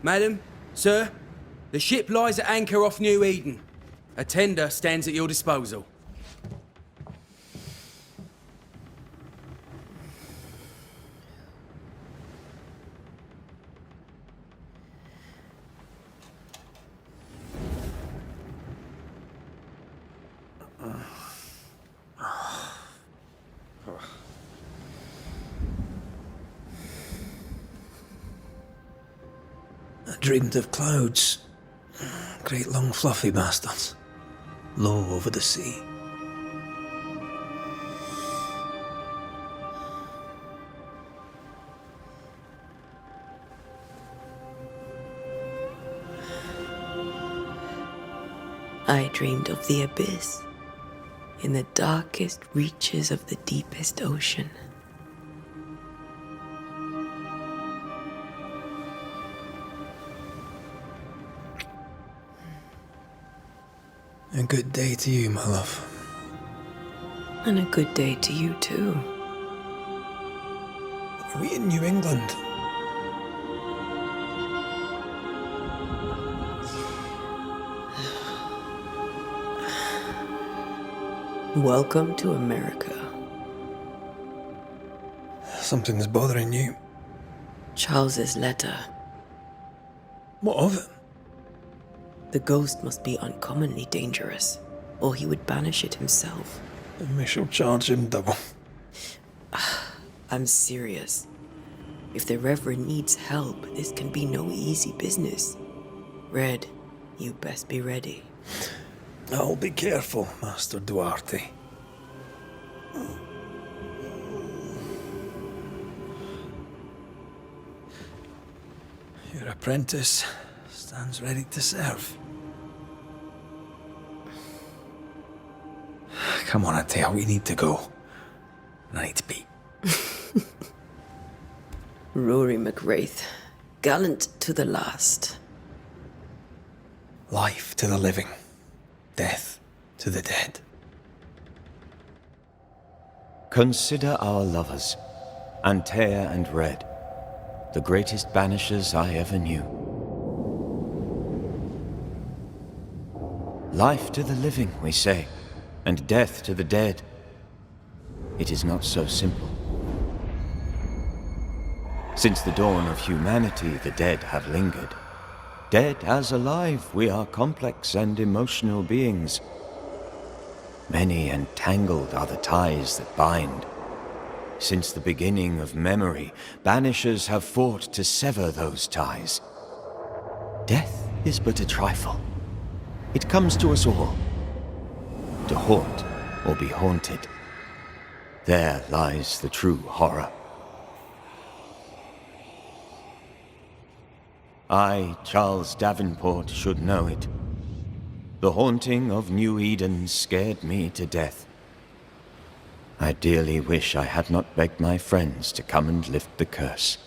Madam, sir, the ship lies at anchor off New Eden. A tender stands at your disposal. I dreamed of clouds. Great long fluffy bastards. Low over the sea. I dreamed of the abyss, in the darkest reaches of the deepest ocean. A good day to you, my love. And a good day to you, too. Are we in New England? Welcome to America. Something's bothering you. Charles's letter. What of it? The ghost must be uncommonly dangerous, or he would banish it himself. And we shall charge him double. I'm serious. If the Reverend needs help, this can be no easy business. Red, you best be ready. I'll be careful, Master Duarte. Your apprentice stands ready to serve. Come on, Atea, we need to go. I need to be. Rory McWraith, gallant to the last. Life to the living, death to the dead. Consider our lovers, Antea and Red, the greatest banishers I ever knew. Life to the living, we say, and death to the dead. It is not so simple. Since the dawn of humanity, the dead have lingered. Dead as alive, we are complex and emotional beings. Many and tangled are the ties that bind. Since the beginning of memory, banishers have fought to sever those ties. Death is but a trifle. It comes to us all. To haunt or be haunted. There lies the true horror. I, Charles Davenport, should know it. The haunting of New Eden scared me to death. I dearly wish I had not begged my friends to come and lift the curse.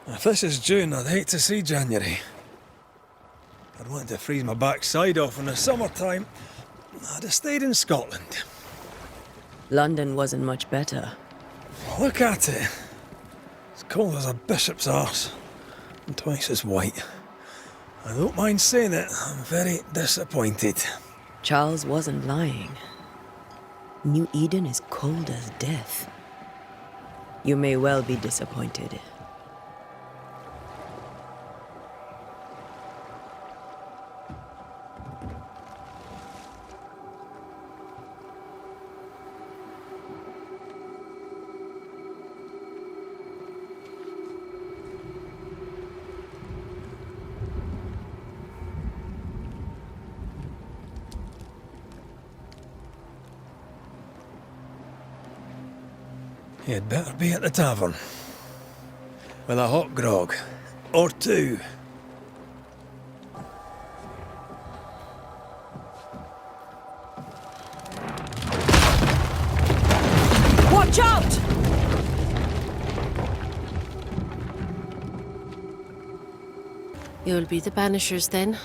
If this is June, I'd hate to see January. I'd want to freeze my backside off in the summertime. I'd have stayed in Scotland. London wasn't much better. Look at it. It's cold as a bishop's arse. And twice as white. I don't mind saying it, I'm very disappointed. Charles wasn't lying. New Eden is cold as death. You may well be disappointed. You'd better be at the tavern. With a hot grog. Or two. Watch out! You'll be the Banishers then?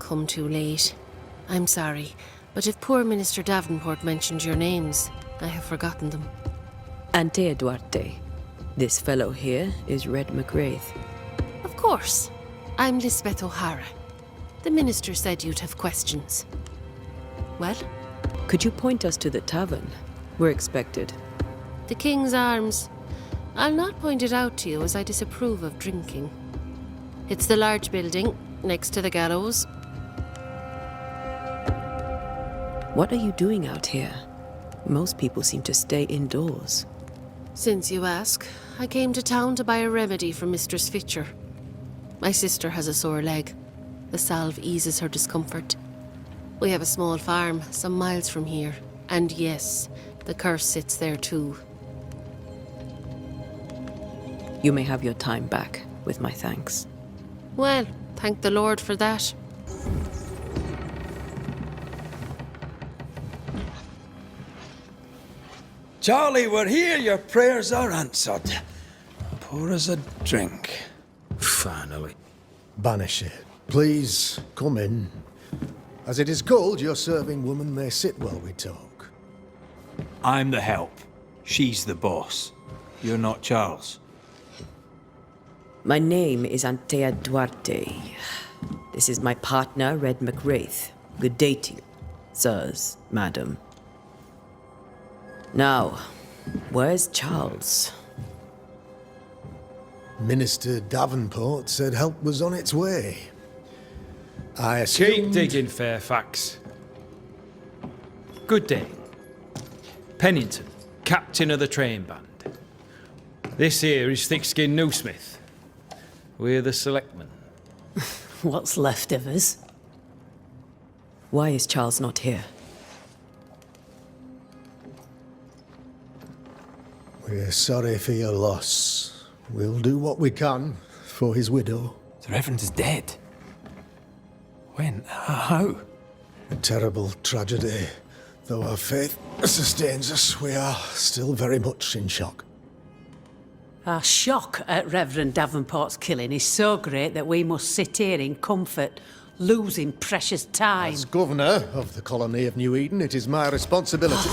come too late. I'm sorry, but if poor Minister Davenport mentioned your names, I have forgotten them. Antea Duarte. This fellow here is Red McWraith. Of course. I'm Lisbeth O'Hara. The minister said you'd have questions. Well? Could you point us to the tavern? We're expected. The King's Arms. I'll not point it out to you as I disapprove of drinking. It's the large building, next to the gallows. What are you doing out here? Most people seem to stay indoors. Since you ask, I came to town to buy a remedy for Mistress Fitcher. My sister has a sore leg. The salve eases her discomfort. We have a small farm, some miles from here. And yes, the curse sits there too. You may have your time back, with my thanks. Well, thank the Lord for that. Charlie, we're here. Your prayers are answered. Pour us a drink. Finally. Banisher, please come in. As it is cold, your serving woman may sit while we talk. I'm the help. She's the boss. You're not Charles. My name is Antea Duarte. This is my partner, Red McWraith. Good day to you, sirs, madam. Now, where's Charles? Minister Davenport said help was on its way. I Keep assumed... digging, Fairfax. Good day. Pennington, captain of the train band. This here is Thickskin Newsmith. We're the selectmen. What's left of us? Why is Charles not here? We're sorry for your loss. We'll do what we can for his widow. The Reverend is dead. When? How? A terrible tragedy. Though our faith sustains us, we are still very much in shock. Our shock at Reverend Davenport's killing is so great that we must sit here in comfort, losing precious time. As governor of the colony of New Eden, it is my responsibility.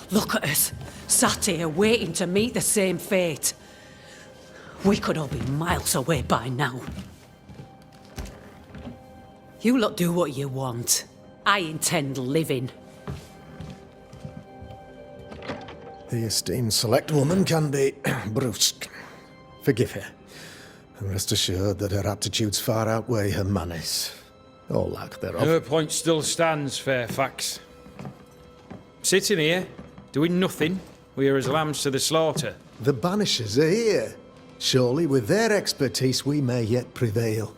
Look at us, sat here waiting to meet the same fate. We could all be miles away by now. You lot do what you want. I intend living. The esteemed select woman can be brusque. Forgive her. And rest assured that her aptitudes far outweigh her manners. Or lack thereof. Her point still stands, Fairfax. Sitting here, doing nothing, we are as lambs to the slaughter. The Banishers are here. Surely with their expertise we may yet prevail.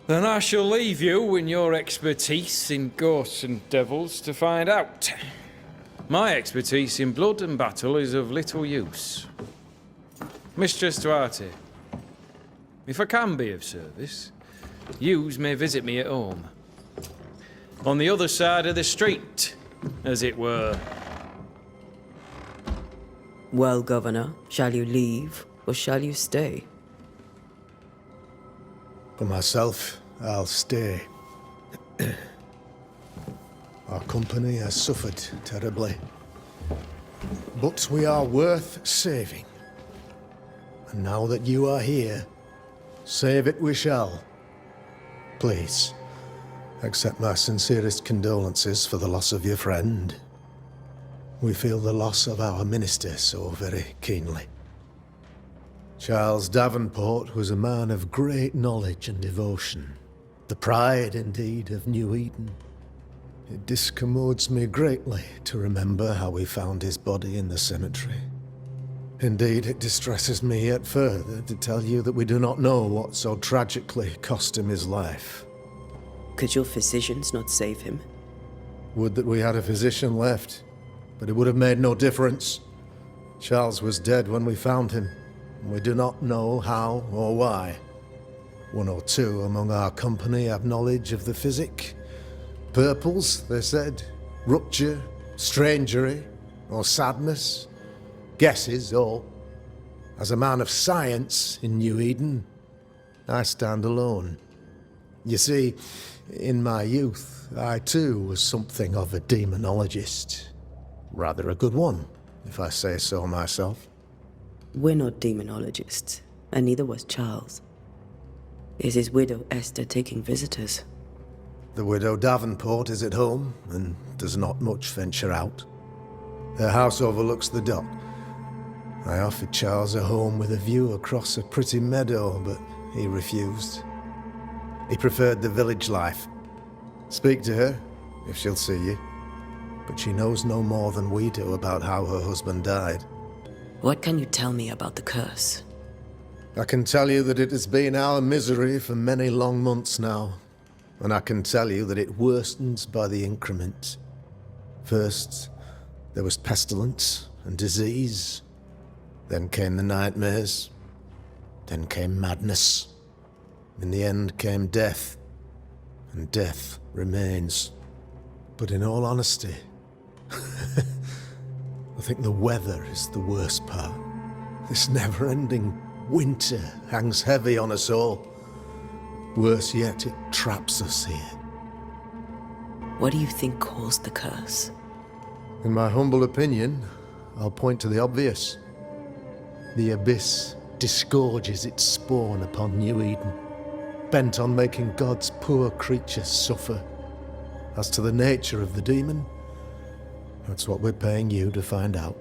Then I shall leave you and your expertise in ghosts and devils to find out. My expertise in blood and battle is of little use. Mistress Duarte, if I can be of service, yous may visit me at home. On the other side of the street, as it were. Well, Governor, shall you leave or shall you stay? For myself, I'll stay. Our company has suffered terribly. But we are worth saving. And now that you are here, save it we shall. Please, accept my sincerest condolences for the loss of your friend. We feel the loss of our minister so very keenly. Charles Davenport was a man of great knowledge and devotion. The pride, indeed, of New Eden. It discommodes me greatly to remember how we found his body in the cemetery. Indeed, it distresses me yet further to tell you that we do not know what so tragically cost him his life. Could your physicians not save him? Would that we had a physician left, but it would have made no difference. Charles was dead when we found him, and we do not know how or why. One or two among our company have knowledge of the physic. Purples, they said, rupture, strangery, or sadness. Guesses, all. As a man of science in New Eden, I stand alone. You see, in my youth, I too was something of a demonologist. Rather a good one, if I say so myself. We're not demonologists, and neither was Charles. Is his widow Esther taking visitors? The widow Davenport is at home, and does not much venture out. Her house overlooks the dock. I offered Charles a home with a view across a pretty meadow, but he refused. He preferred the village life. Speak to her, if she'll see you. But she knows no more than we do about how her husband died. What can you tell me about the curse? I can tell you that it has been our misery for many long months now. And I can tell you that it worsens by the increment. First, there was pestilence and disease. Then came the nightmares. Then came madness. In the end came death. And death remains. But in all honesty, I think the weather is the worst part. This never-ending winter hangs heavy on us all. Worse yet, it traps us here. What do you think caused the curse? In my humble opinion, I'll point to the obvious. The abyss disgorges its spawn upon New Eden, bent on making God's poor creatures suffer. As to the nature of the demon, that's what we're paying you to find out.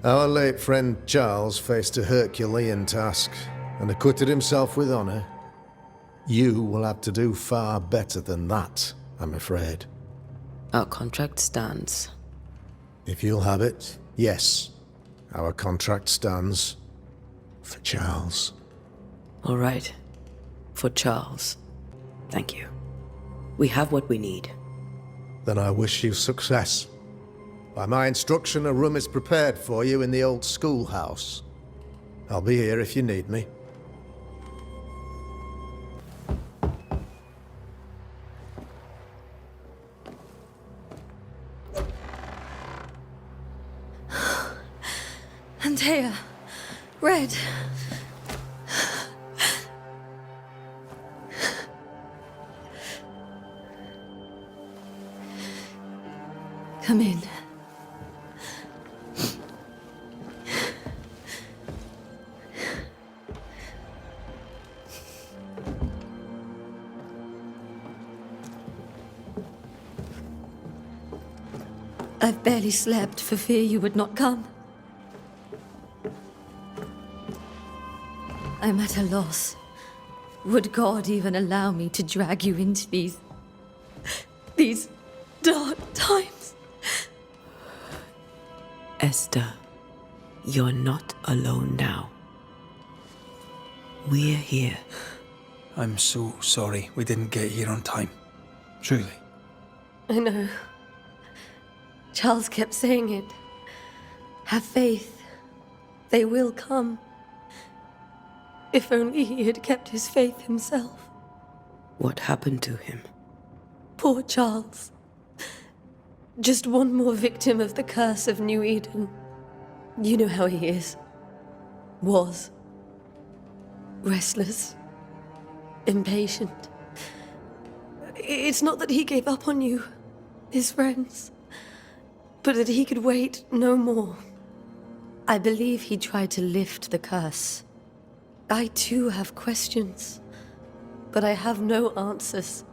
Our late friend Charles faced a Herculean task and acquitted himself with honor. You will have to do far better than that, I'm afraid. Our contract stands. If you'll have it, yes. Our contract stands for Charles. All right. For Charles. Thank you. We have what we need. Then I wish you success. By my instruction, a room is prepared for you in the old schoolhouse. I'll be here if you need me. Antea, Red. Come in. I've barely slept for fear you would not come. I'm at a loss. Would God even allow me to drag you into these dark times? Esther, you're not alone now. We're here. I'm so sorry we didn't get here on time. Truly. I know. Charles kept saying it. Have faith. They will come. If only he had kept his faith himself. What happened to him? Poor Charles. Just one more victim of the curse of New Eden. You know how he is. Was. Restless. Impatient. It's not that he gave up on you, his friends, but that he could wait no more. I believe he tried to lift the curse. I too have questions, but I have no answers.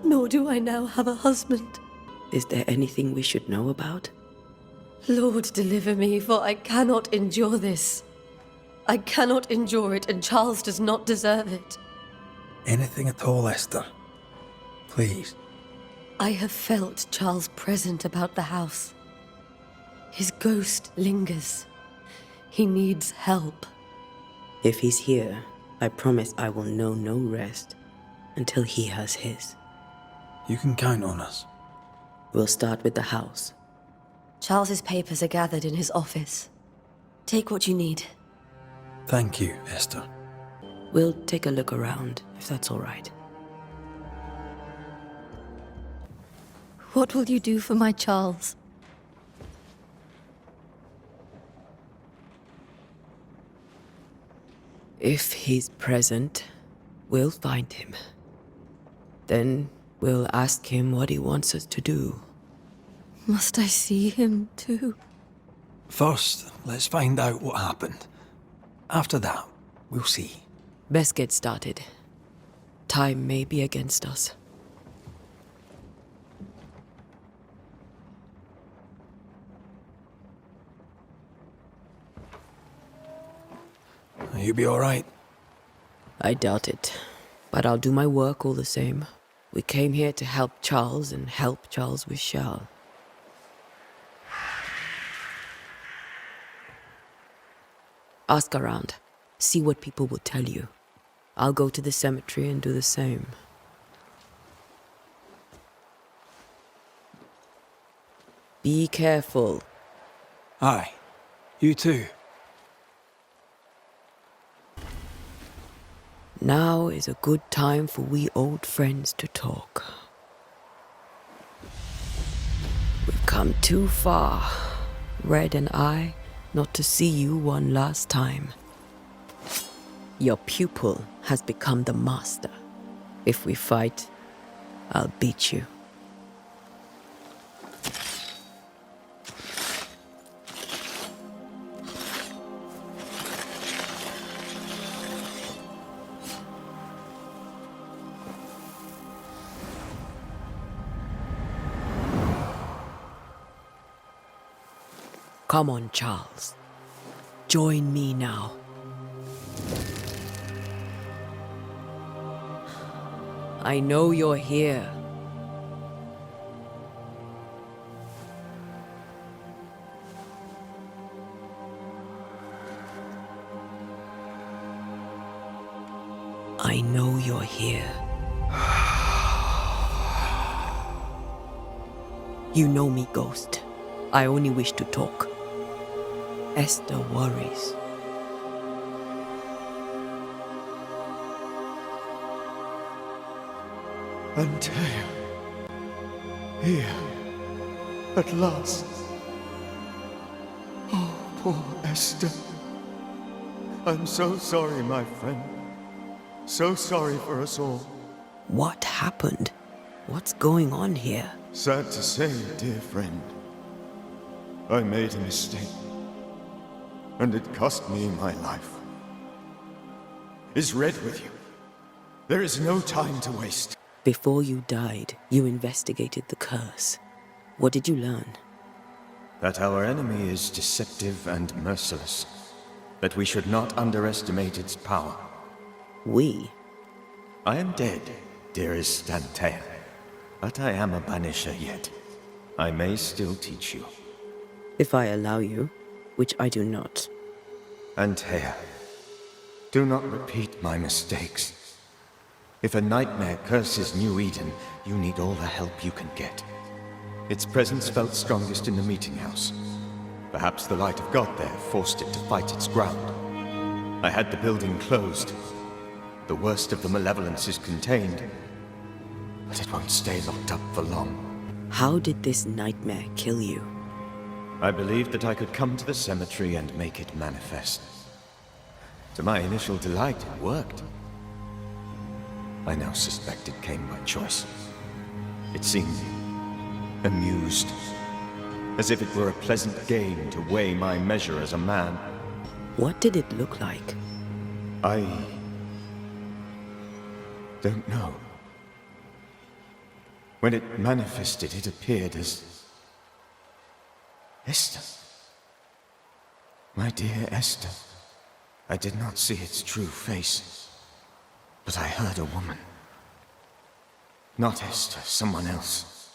Nor do I now have a husband. Is there anything we should know about? Lord, deliver me, for I cannot endure this. I cannot endure it, and Charles does not deserve it. Anything at all, Esther. Please. I have felt Charles present about the house. His ghost lingers. He needs help. If he's here, I promise I will know no rest until he has his. You can count on us. We'll start with the house. Charles's papers are gathered in his office. Take what you need. Thank you, Esther. We'll take a look around, if that's all right. What will you do for my Charles? If he's present, We'll find him. Then we'll ask him what he wants us to do. Must I see him too? First, let's find out what happened. After that, we'll see. Best get started. Time may be against us. You be alright? I doubt it, but I'll do my work all the same. We came here to help Charles, and help Charles we shall. Ask around. See what people will tell you. I'll go to the cemetery and do the same. Be careful. Aye. You too. Now is a good time for we old friends to talk. We've come too far, Red and I, not to see you one last time. Your pupil has become the master. If we fight, I'll beat you. Come on, Charles. Join me now. I know you're here. I know you're here. You know me, Ghost. I only wish to talk. Esther worries. Antea. Here. At last. Oh, poor Esther. I'm so sorry, my friend. So sorry for us all. What happened? What's going on here? Sad to say, dear friend. I made a mistake. And it cost me my life. Is Red with you? There is no time to waste. Before you died, you investigated the curse. What did you learn? That our enemy is deceptive and merciless. That we should not underestimate its power. We? I am dead, dearest Antea. But I am a Banisher yet. I may still teach you. If I allow you, which I do not. Antea, do not repeat my mistakes. If a nightmare curses New Eden, you need all the help you can get. Its presence felt strongest in the meeting house. Perhaps the light of God there forced it to fight its ground. I had the building closed. The worst of the malevolence is contained, but it won't stay locked up for long. How did this nightmare kill you? I believed that I could come to the cemetery and make it manifest. To my initial delight, it worked. I now suspect it came by choice. It seemed amused, as if it were a pleasant game to weigh my measure as a man. What did it look like? I don't know. When it manifested, it appeared as Esther. My dear Esther. I did not see its true face, but I heard a woman. Not Esther, someone else.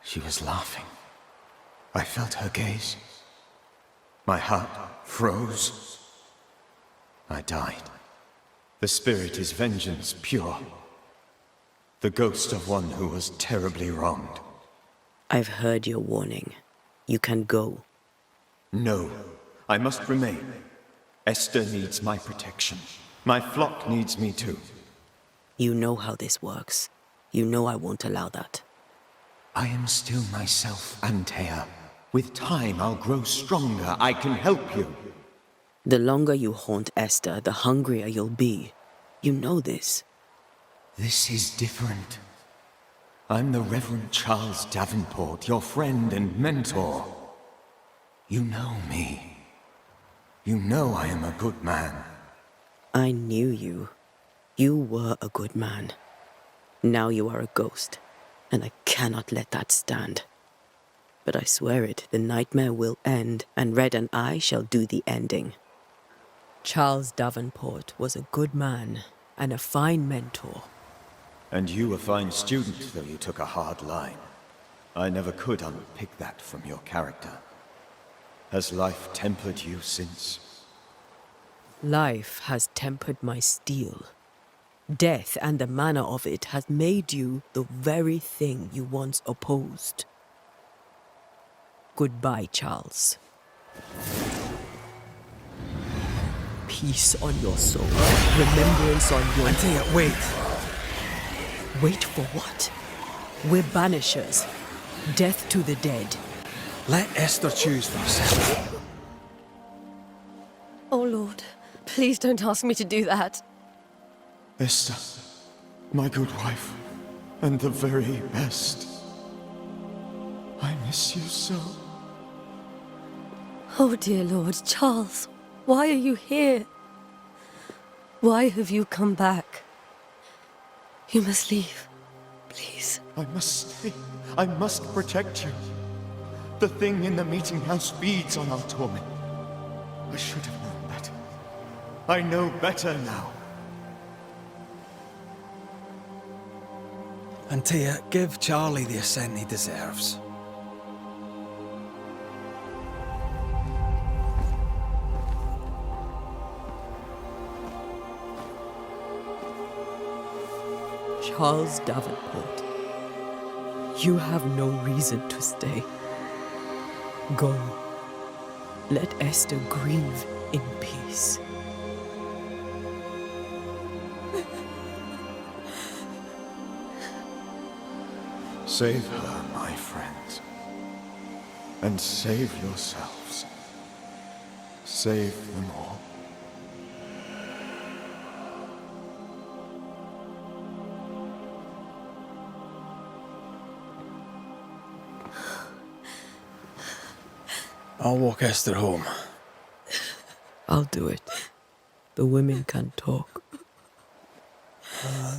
She was laughing. I felt her gaze. My heart froze. I died. The spirit is vengeance pure. The ghost of one who was terribly wronged. I've heard your warning. You can go. No, I must remain. Esther needs my protection. My flock needs me too. You know how this works. You know I won't allow that. I am still myself, Antea. With time, I'll grow stronger. I can help you. The longer you haunt Esther, the hungrier you'll be. You know this. This is different. I'm the Reverend Charles Davenport, your friend and mentor. You know me. You know I am a good man. I knew you. You were a good man. Now you are a ghost, and I cannot let that stand. But I swear it, the nightmare will end, and Red and I shall do the ending. Charles Davenport was a good man and a fine mentor. And you a fine student, though you took a hard line. I never could unpick that from your character. Has life tempered you since? Life has tempered my steel. Death and the manner of it has made you the very thing you once opposed. Goodbye, Charles. Peace on your soul. Remembrance on your... Antea, wait. Wait for what? We're banishers. Death to the dead. Let Esther choose for herself. Oh, Lord, please don't ask me to do that. Esther, my good wife, and the very best. I miss you so. Oh, dear Lord, Charles, why are you here? Why have you come back? You must leave, please. I must stay. I must protect you. The thing in the meeting house feeds on our torment. I should have known better. I know better now. Antea, give Charlie the ascent he deserves. Charles Davenport, you have no reason to stay. Go. Let Esther grieve in peace. Save her, my friends. And save yourselves. Save them all. I'll walk Esther home. I'll do it. The women can talk.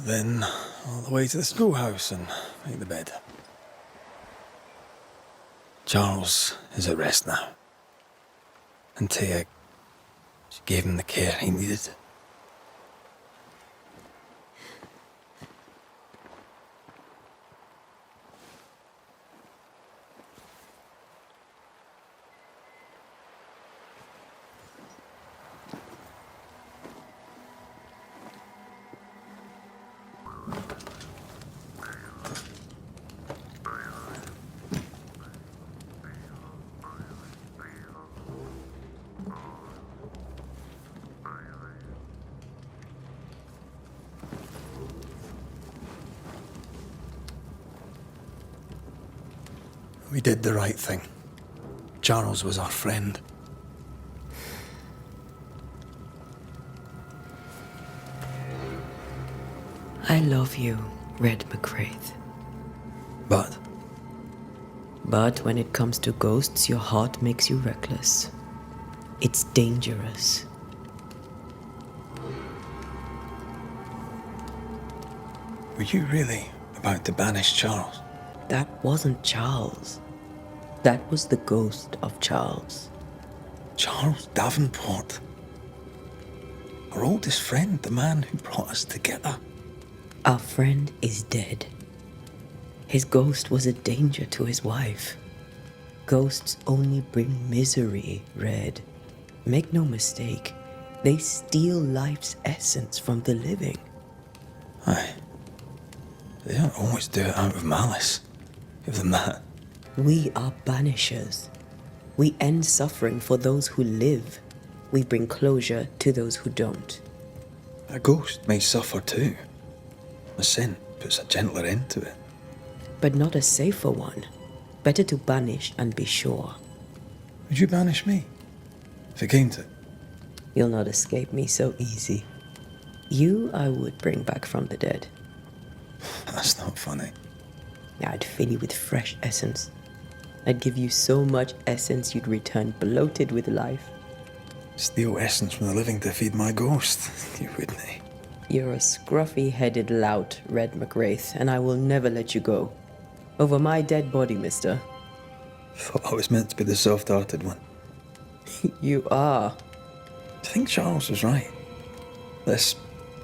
Then all the way to the schoolhouse and make the bed. Charles is at rest now. Antea, she gave him the care he needed. We did the right thing. Charles was our friend. I love you, Red McCraith. But But when it comes to ghosts, your heart makes you reckless. It's dangerous. were you really about to banish Charles? That wasn't Charles. That was the ghost of Charles. Charles Davenport. Our oldest friend, the man who brought us together. Our friend is dead. His ghost was a danger to his wife. Ghosts only bring misery, Red. Make no mistake, they steal life's essence from the living. Aye. They don't always do it out of malice. Give them that. We are banishers. We end suffering for those who live. We bring closure to those who don't. A ghost may suffer too. A sin puts a gentler end to it. But not a safer one. Better to banish and be sure. Would you banish me? If it came to it? You'll not escape me so easy. You I would bring back from the dead. That's not funny. I'd fill you with fresh essence. I'd give you so much essence you'd return bloated with life. Steal essence from the living to feed my ghost. You wouldn't. You're a scruffy-headed lout, Red McWraith, and I will never let you go. Over my dead body, mister. Thought I was meant to be the soft-hearted one. You are. Do you think Charles was right? This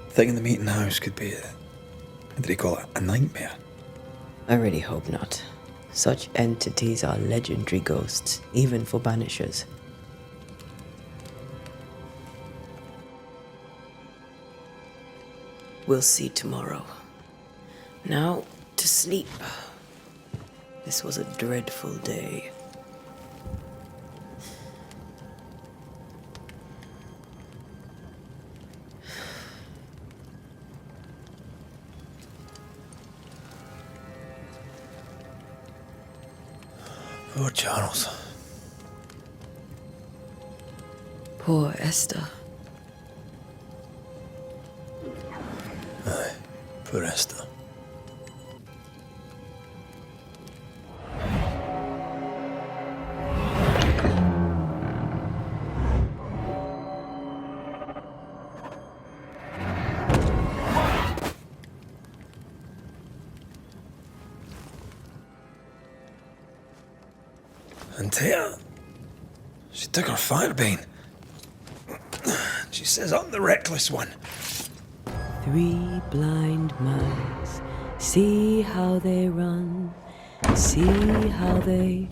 thing in the meeting house could be what did he call it? A nightmare? I really hope not. Such entities are legendary ghosts, even for Banishers. We'll see tomorrow. Now, to sleep. This was a dreadful day. Poor Charles. Poor Esther. Aye, poor Esther. And Tia, she took her firebane. She says I'm the reckless one. 3 blind mice, see how they run, see how they...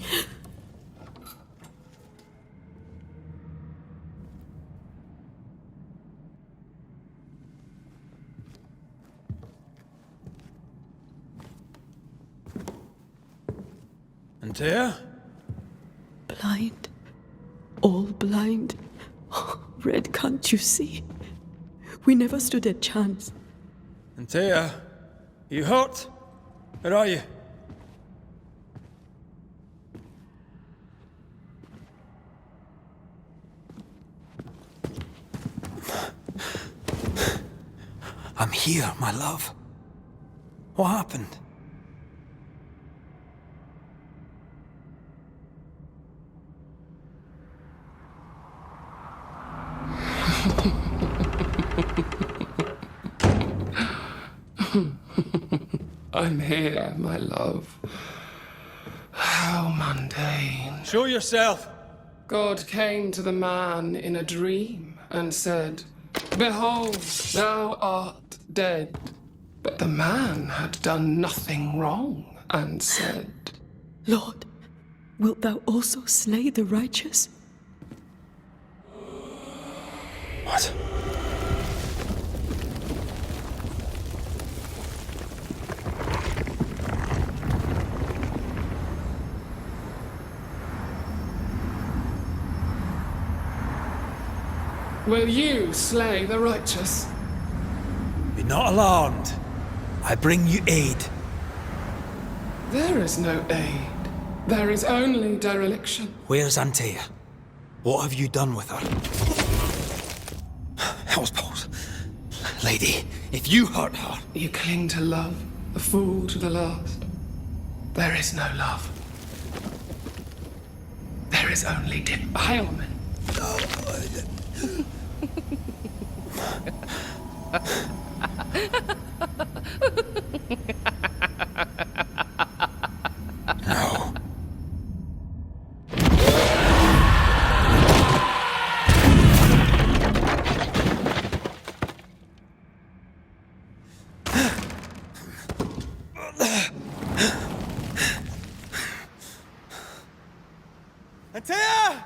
And Tia? Blind. All blind. Oh, Red, can't you see? We never stood a chance. And Tia, you hurt? Where are you? I'm here, my love. What happened? I'm here, my love. How mundane. Show yourself. God came to the man in a dream and said, "Behold, thou art dead." But the man had done nothing wrong and said, Lord, wilt thou also slay the righteous? What? "Will you slay the righteous?" Be not alarmed. I bring you aid. There is no aid. There is only dereliction. Where's Antea? What have you done with her? Hell's balls. Lady, if you hurt her... You cling to love, a fool to the last. There is no love. There is only defilement. No. Antea!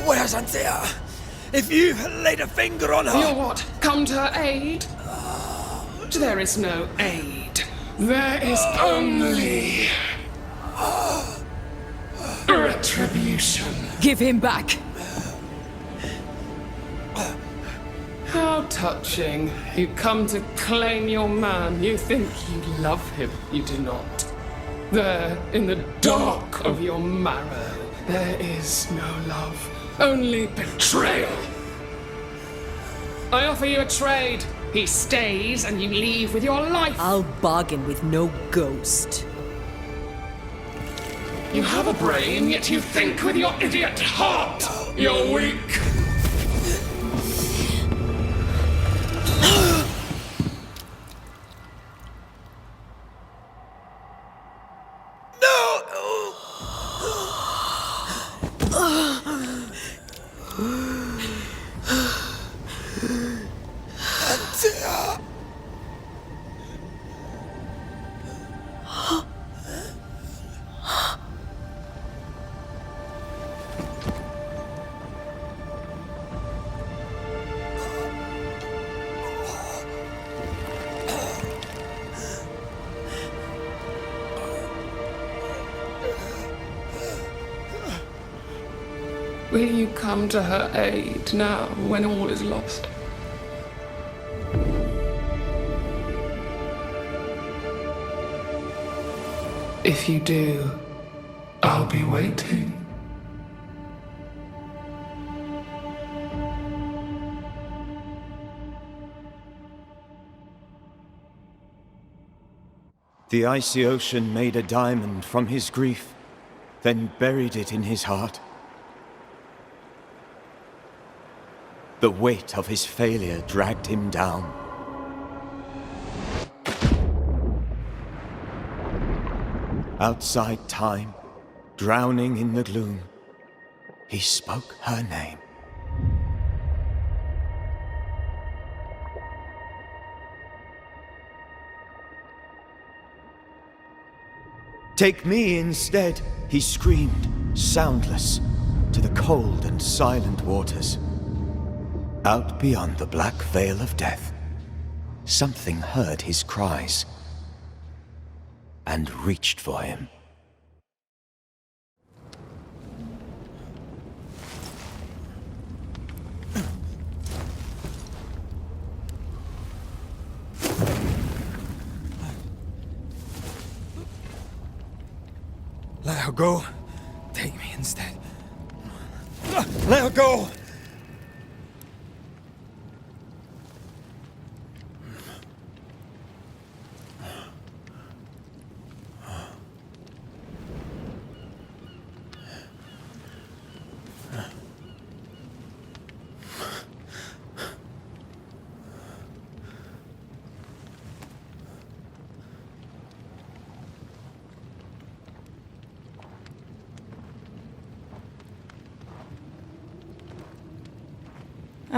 Where's Antea? If you laid a finger on her... You're what? Come to aid? There is no aid. There is only... retribution. Give him back! How not touching. You come to claim your man. You think you love him. You do not. There, in the dark of your marrow, there is no love. Only betrayal. I offer you a trade. He stays and you leave with your life. I'll bargain with no ghost. You have a brain, yet you think with your idiot heart. You're weak. Will you come to her aid now, when all is lost? If you do, I'll be waiting. The icy ocean made a diamond from his grief, then buried it in his heart. The weight of his failure dragged him down. Outside time, drowning in the gloom, he spoke her name. Take me instead, he screamed, soundless, to the cold and silent waters. Out beyond the black veil of death, something heard his cries and reached for him. Let her go. Take me instead. Let her go!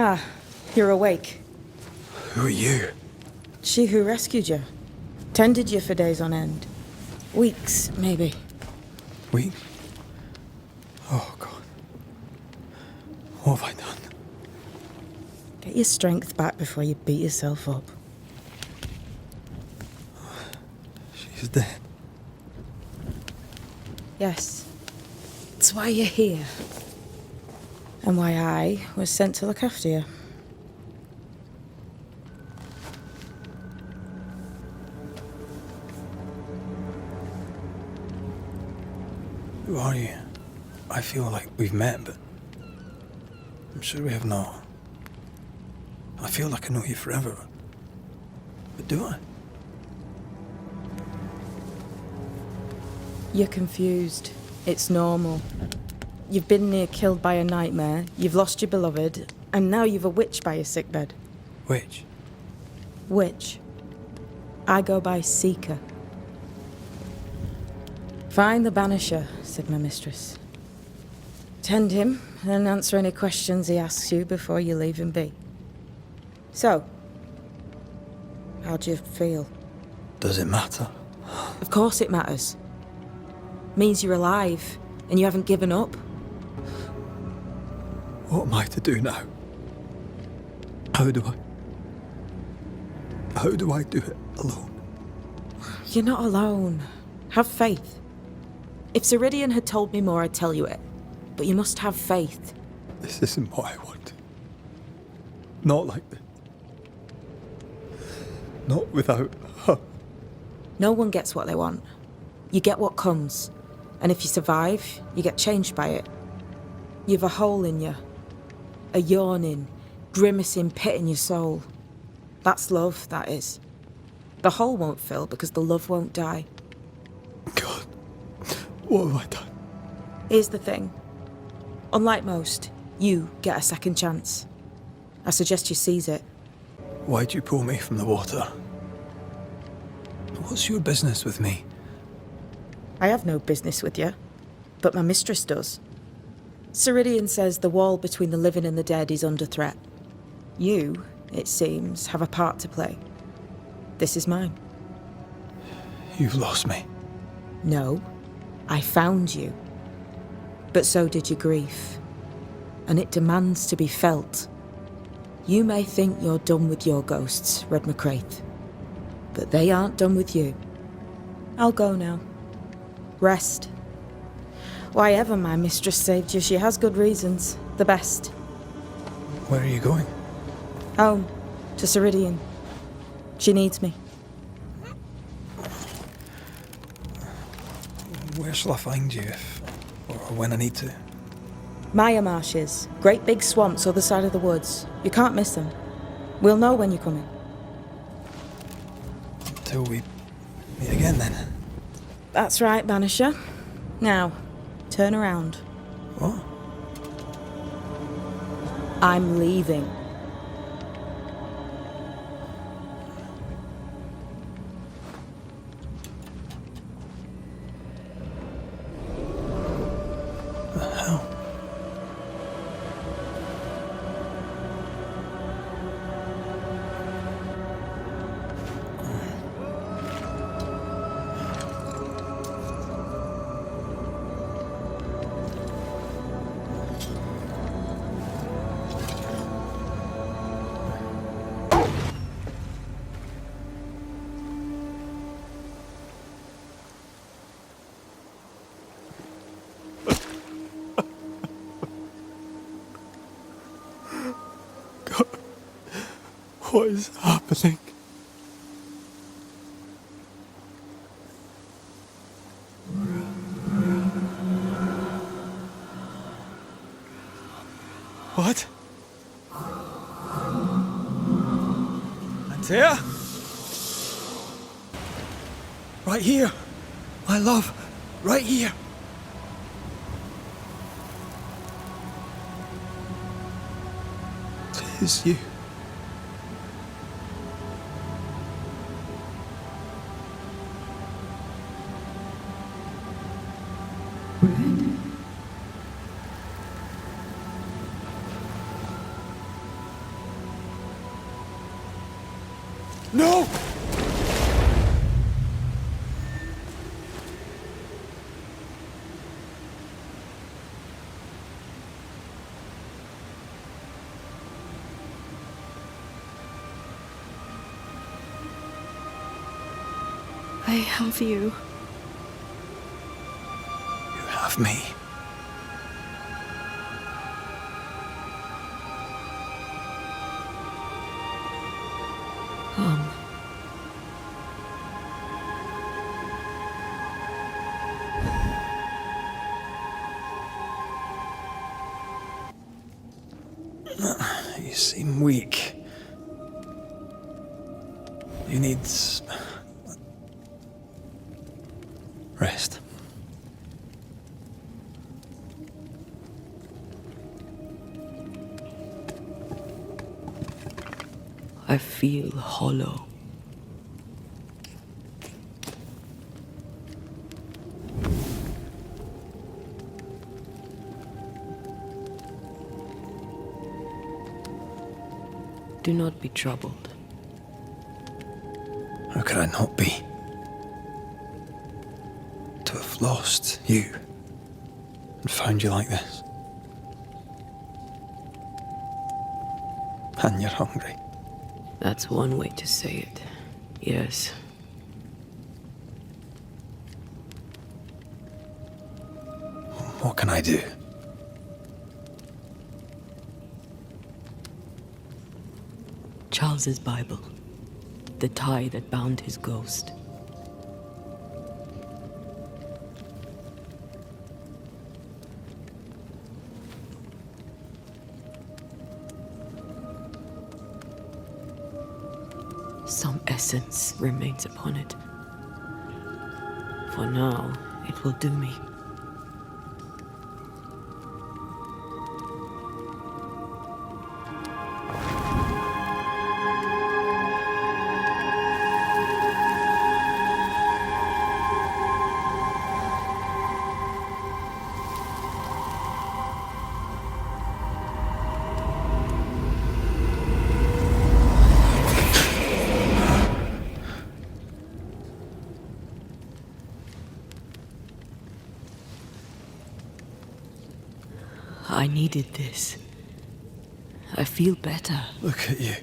Ah, you're awake. Who are you? She who rescued you. Tended you for days on end. Weeks, maybe. Weeks? Oh, God. What have I done? Get your strength back before you beat yourself up. She's dead. Yes. That's why you're here. And why I was sent to look after you. Who are you? I feel like we've met, but I'm sure we have not. I feel like I know you forever. But do I? You're confused. It's normal. You've been near killed by a nightmare, you've lost your beloved, and now you've a witch by your sickbed. Which? Witch. I go by Seeker. Find the Banisher, said my mistress. Tend him, and answer any questions he asks you before you leave him be. So, how do you feel? Does it matter? Of course it matters. Means you're alive, and you haven't given up. What am I to do now? How do I do it alone? You're not alone. Have faith. If Ceridian had told me more, I'd tell you it. But you must have faith. This isn't what I want. Not like this. Not without her. No one gets what they want. You get what comes. And if you survive, you get changed by it. You've a hole in you. A yawning, grimacing pit in your soul. That's love, that is. The hole won't fill because the love won't die. God, what have I done? Here's the thing. Unlike most, you get a second chance. I suggest you seize it. Why'd you pull me from the water? What's your business with me? I have no business with you, but my mistress does. Ceridian says the wall between the living and the dead is under threat. You, it seems, have a part to play. This is mine. You've lost me. No, I found you. But so did your grief. And it demands to be felt. You may think you're done with your ghosts, Red McCraith. But they aren't done with you. I'll go now. Rest. Why ever my mistress saved you, she has good reasons. The best. Where are you going? Home. To Ceridian. She needs me. Where shall I find you if, or when I need to? Maya marshes. Great big swamps other side of the woods. You can't miss them. We'll know when you're coming. Till we meet again then. That's right, Banisher. Now, turn around. What? I'm leaving. The hell? What is happening? What? Antea? Right here. My love. Right here. It is you. No! I have you. You have me. Come. You seem weak. You need rest. I feel hollow. Do not be troubled. How could I not be? To have lost you and found you like this. And you're hungry. That's one way to say it. Yes. What can I do? Charles's Bible. the tie that bound his ghost. Some essence remains upon it. For now, it will do me. I needed this. I feel better. Look at you.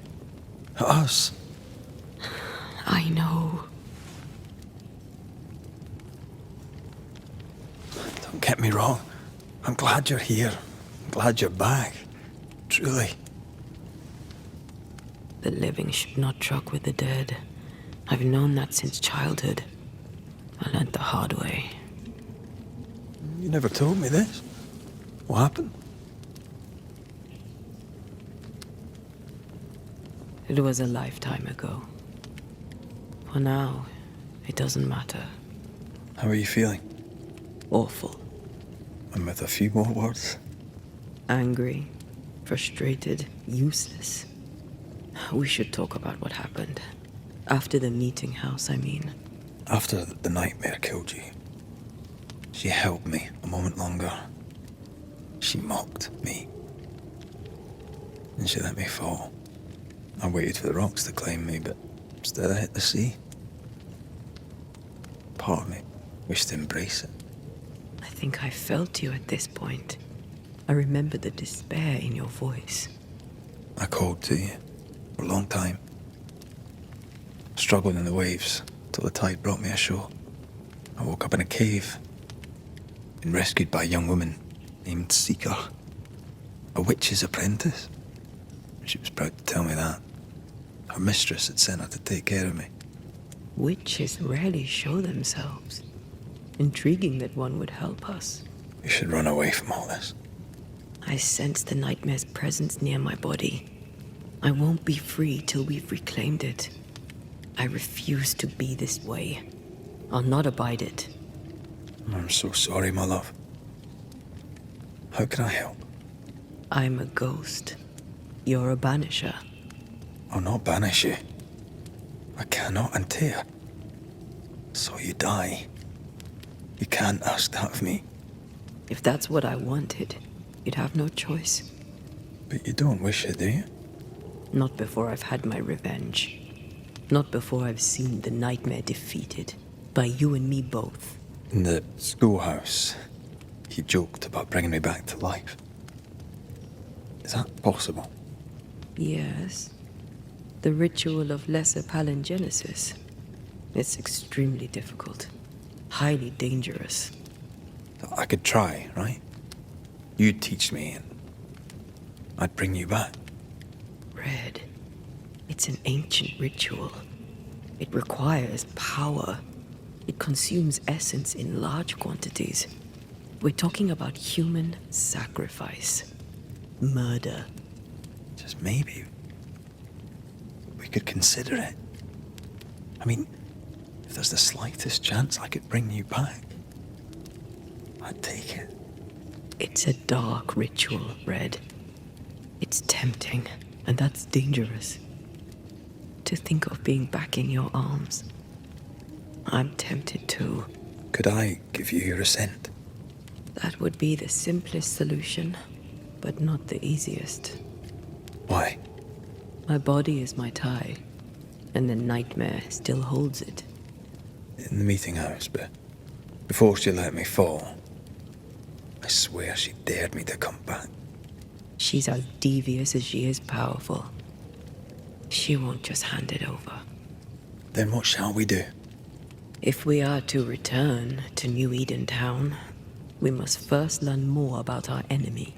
At us. I know. Don't get me wrong. I'm glad you're here. I'm glad you're back. Truly. The living should not truck with the dead. I've known that since childhood. I learned the hard way. You never told me this. What happened? It was a lifetime ago. For now, it doesn't matter. How are you feeling? Awful. And with a few more words? Angry, frustrated, useless. We should talk about what happened. After the meeting house, I mean. After the nightmare killed you, she held me a moment longer. She mocked me. And she let me fall. I waited for the rocks to claim me, but instead I hit the sea. Part of me wished to embrace it. I think I felt you at this point. I remember the despair in your voice. I called to you for a long time. Struggled in the waves till the tide brought me ashore. I woke up in a cave. Been rescued by a young woman named Seeker. A witch's apprentice. She was proud to tell me that. Her mistress had sent her to take care of me. Witches rarely show themselves. Intriguing that one would help us. We should run away from all this. I sense the nightmare's presence near my body. I won't be free till we've reclaimed it. I refuse to be this way. I'll not abide it. I'm so sorry, my love. How can I help? I'm a ghost. You're a banisher. I'll not banish you. I cannot Antea. So you die. You can't ask that of me. If that's what I wanted, you'd have no choice. But you don't wish it, do you? Not before I've had my revenge. Not before I've seen the nightmare defeated. By you and me both. In the schoolhouse, he joked about bringing me back to life. Is that possible? Yes. The ritual of lesser palingenesis. It's extremely difficult. Highly dangerous. I could try, right? You'd teach me and I'd bring you back. Red. It's an ancient ritual. It requires power. It consumes essence in large quantities. We're talking about human sacrifice. Murder. Just maybe we could consider it. I mean, if there's the slightest chance I could bring you back, I'd take it. It's a dark ritual, Red. It's tempting, and that's dangerous. To think of being back in your arms. I'm tempted too. Could I give you your assent? That would be the simplest solution, but not the easiest. Why? My body is my tie, and the nightmare still holds it. In the meeting house, but before she let me fall, I swear she dared me to come back. She's as devious as she is powerful. She won't just hand it over. Then what shall we do? If we are to return to New Eden Town, we must first learn more about our enemy.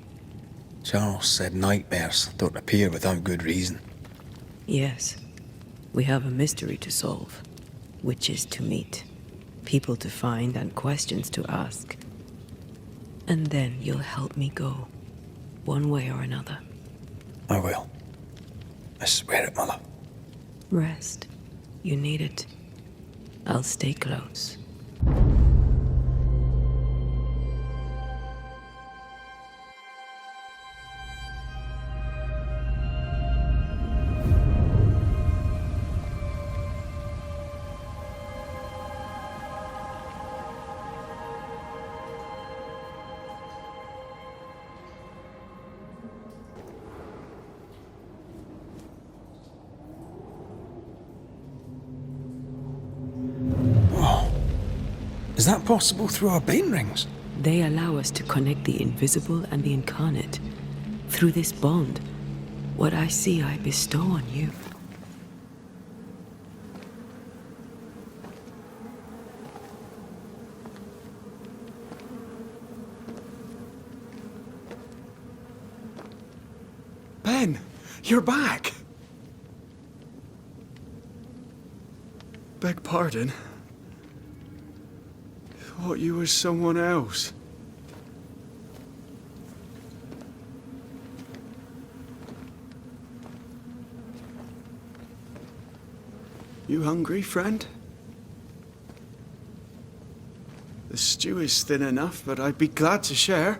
Charles said nightmares don't appear without good reason. Yes, We have a mystery to solve, witches to meet, people to find, and questions to ask. And then you'll help me go, one way or another. I will. I swear it, Mother. Rest. You need it. I'll stay close. Is that possible through our bane rings? They allow us to connect the invisible and the incarnate. Through this bond, what I see I bestow on you. Ben, you're back! Beg pardon. Thought you was someone else. You hungry, friend? The stew is thin enough, but I'd be glad to share.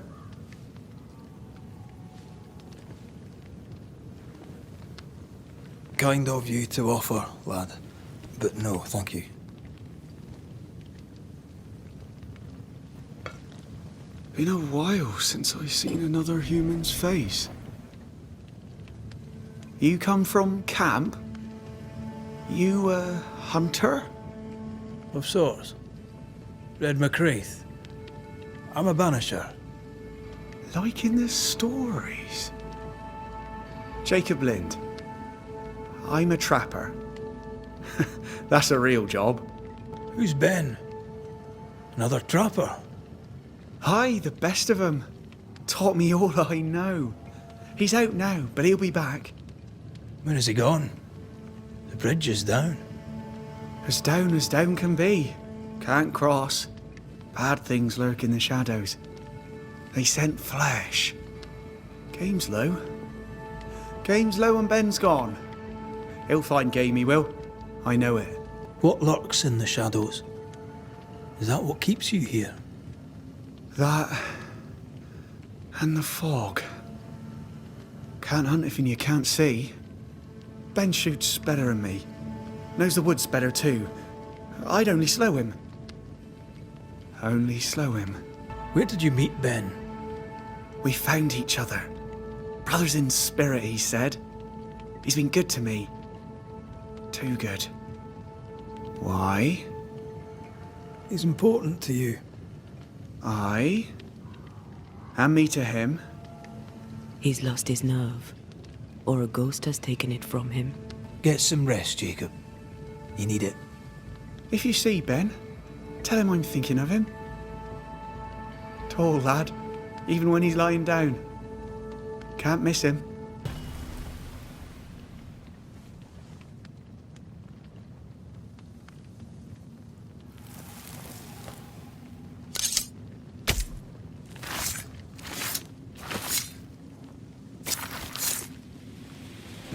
Kind of you to offer, lad. But no, thank you. Been a while since I've seen another human's face. You come from camp? You a hunter? Of sorts. Red McCreath. I'm a banisher. Like in the stories. Jacob Lind. I'm a trapper. That's a real job. Who's Ben? Another trapper? Aye, the best of 'em. Taught me all I know. He's out now, but he'll be back. When is he gone? The bridge is down. As down can be. Can't cross. Bad things lurk in the shadows. They scent flesh. Game's low. Game's low and Ben's gone. He'll find game, he will. I know it. What lurks in the shadows? Is that what keeps you here? That and the fog. Can't hunt if you can't see. Ben shoots better than me. Knows the woods better too. I'd only slow him. Only slow him. Where did you meet Ben? We found each other. Brothers in spirit, he said. He's been good to me. Too good. Why? He's important to you. I? And me to him? He's lost his nerve. Or a ghost has taken it from him. Get some rest, Jacob. You need it. If you see Ben, tell him I'm thinking of him. Tall lad, even when he's lying down. Can't miss him.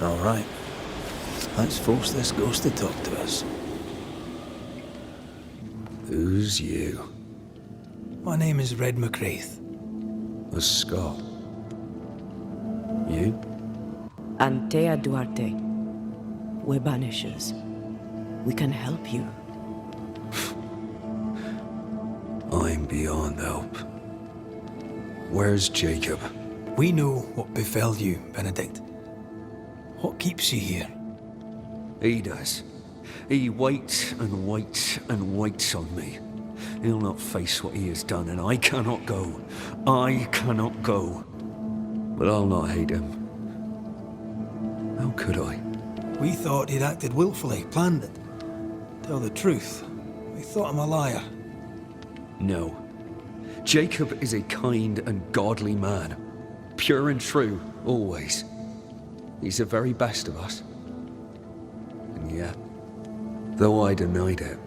All right. Let's force this ghost to talk to us. Who's you? My name is Red McCreath. A Scot. You? Antea Duarte. We're Banishers. We can help you. I'm beyond help. Where's Jacob? We know what befell you, Benedict. What keeps you here? He does. He waits and waits and waits on me. He'll not face what he has done, and I cannot go. I cannot go. But I'll not hate him. How could I? We thought he'd acted willfully, planned it. Tell the truth, we thought him a liar. No. Jacob is a kind and godly man. Pure and true, always. He's the very best of us. And yet. Though I denied it,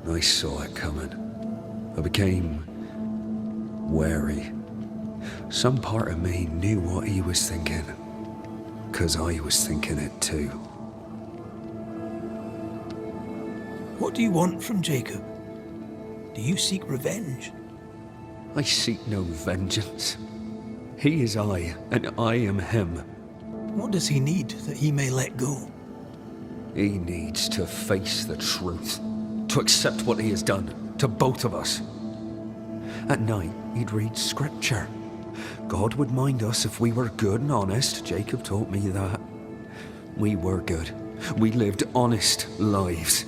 I saw it coming. I became wary. Some part of me knew what he was thinking, 'cause I was thinking it too. What do you want from Jacob? Do you seek revenge? I seek no vengeance. He is I, and I am him. What does he need that he may let go? He needs to face the truth, to accept what he has done to both of us. At night, he'd read scripture. God would mind us if we were good and honest. Jacob taught me that. We were good. We lived honest lives.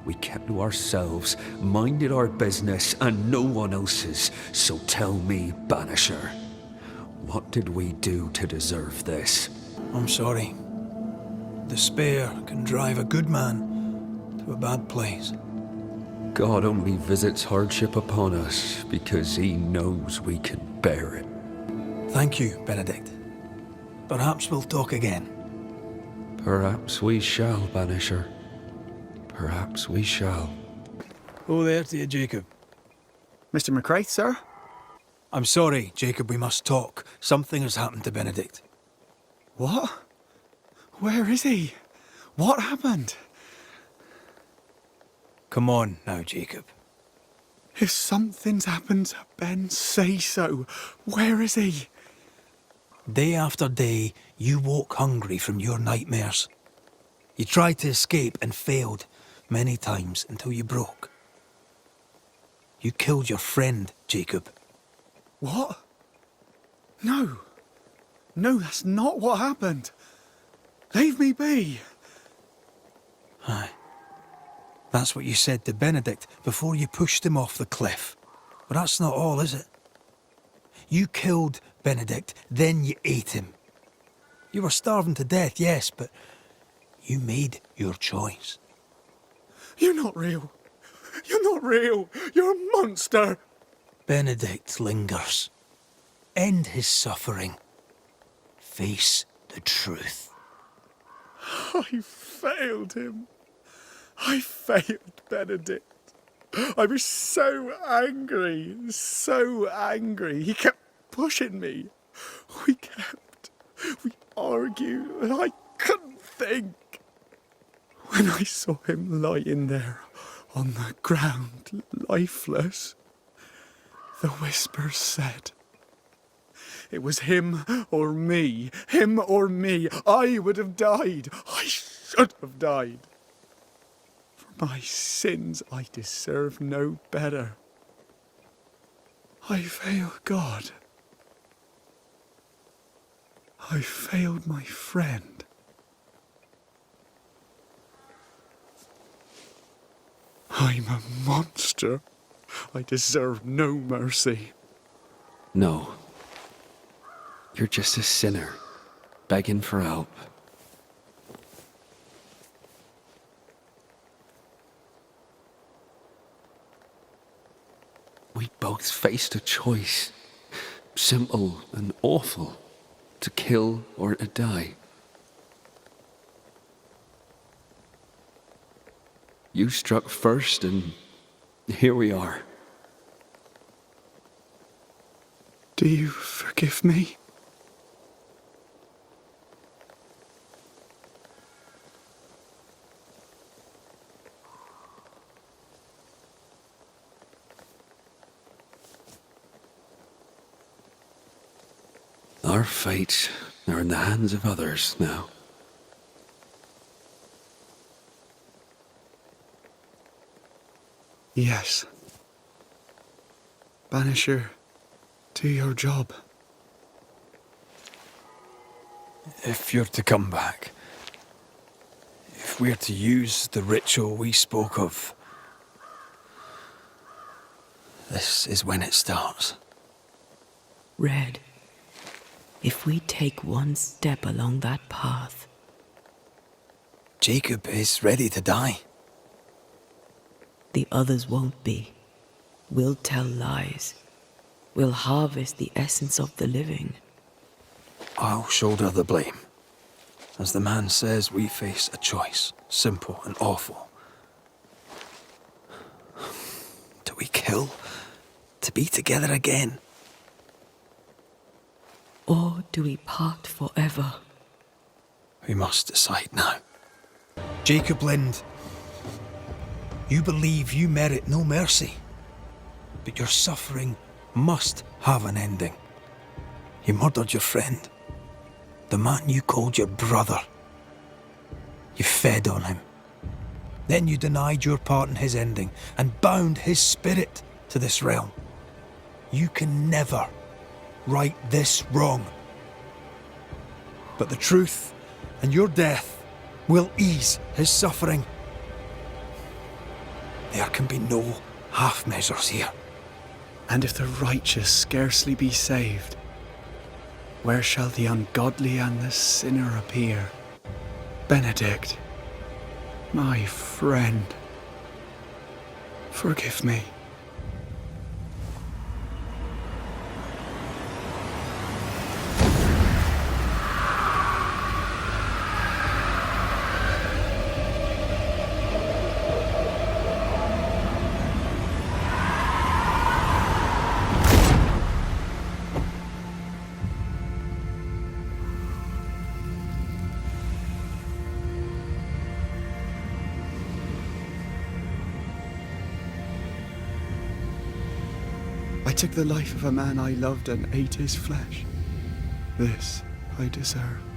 We kept to ourselves, minded our business and no one else's. So tell me, Banisher, what did we do to deserve this? I'm sorry. Despair can drive a good man to a bad place. God only visits hardship upon us because he knows we can bear it. Thank you, Benedict. Perhaps we'll talk again. Perhaps we shall, Banisher. Perhaps we shall. Oh, there to you, Jacob. Mr. McCraith, sir? I'm sorry, Jacob, we must talk. Something has happened to Benedict. What? Where is he? What happened? Come on now, Jacob. If something's happened to Ben, say so. Where is he? Day after day, you woke hungry from your nightmares. You tried to escape and failed many times until you broke. You killed your friend, Jacob. What? No. No, that's not what happened. Leave me be. Aye. That's what you said to Benedict before you pushed him off the cliff. But that's not all, is it? You killed Benedict, then you ate him. You were starving to death, yes, but you made your choice. You're not real. You're not real. You're a monster. Benedict lingers. End his suffering. Face the truth. I failed him. I failed Benedict. I was so angry, so angry. He kept pushing me. We argued, and I couldn't think. When I saw him lying there on the ground, lifeless, the whispers said, it was him or me, him or me. I would have died. I should have died. For my sins, I deserve no better. I failed God. I failed my friend. I'm a monster. I deserve no mercy. No. You're just a sinner, begging for help. We both faced a choice, simple and awful, to kill or to die. You struck first, and here we are. Do you forgive me? Our fates are in the hands of others now. Yes. Banisher, do your job. If you're to come back, if we're to use the ritual we spoke of, this is when it starts. Red, if we take one step along that path, Jacob is ready to die. the others won't be. We'll tell lies. We'll harvest the essence of the living. I'll shoulder the blame. As the man says, we face a choice, simple and awful. Do we kill to be together again? Or do we part forever? We must decide now. Jacob Lind, you believe you merit no mercy, but your suffering must have an ending. You murdered your friend, the man you called your brother. You fed on him. Then you denied your part in his ending and bound his spirit to this realm. You can never right this wrong. But the truth and your death will ease his suffering. There can be no half measures here. And if the righteous scarcely be saved, where shall the ungodly and the sinner appear? Benedict, my friend, forgive me. I took the life of a man I loved and ate his flesh. This I deserve.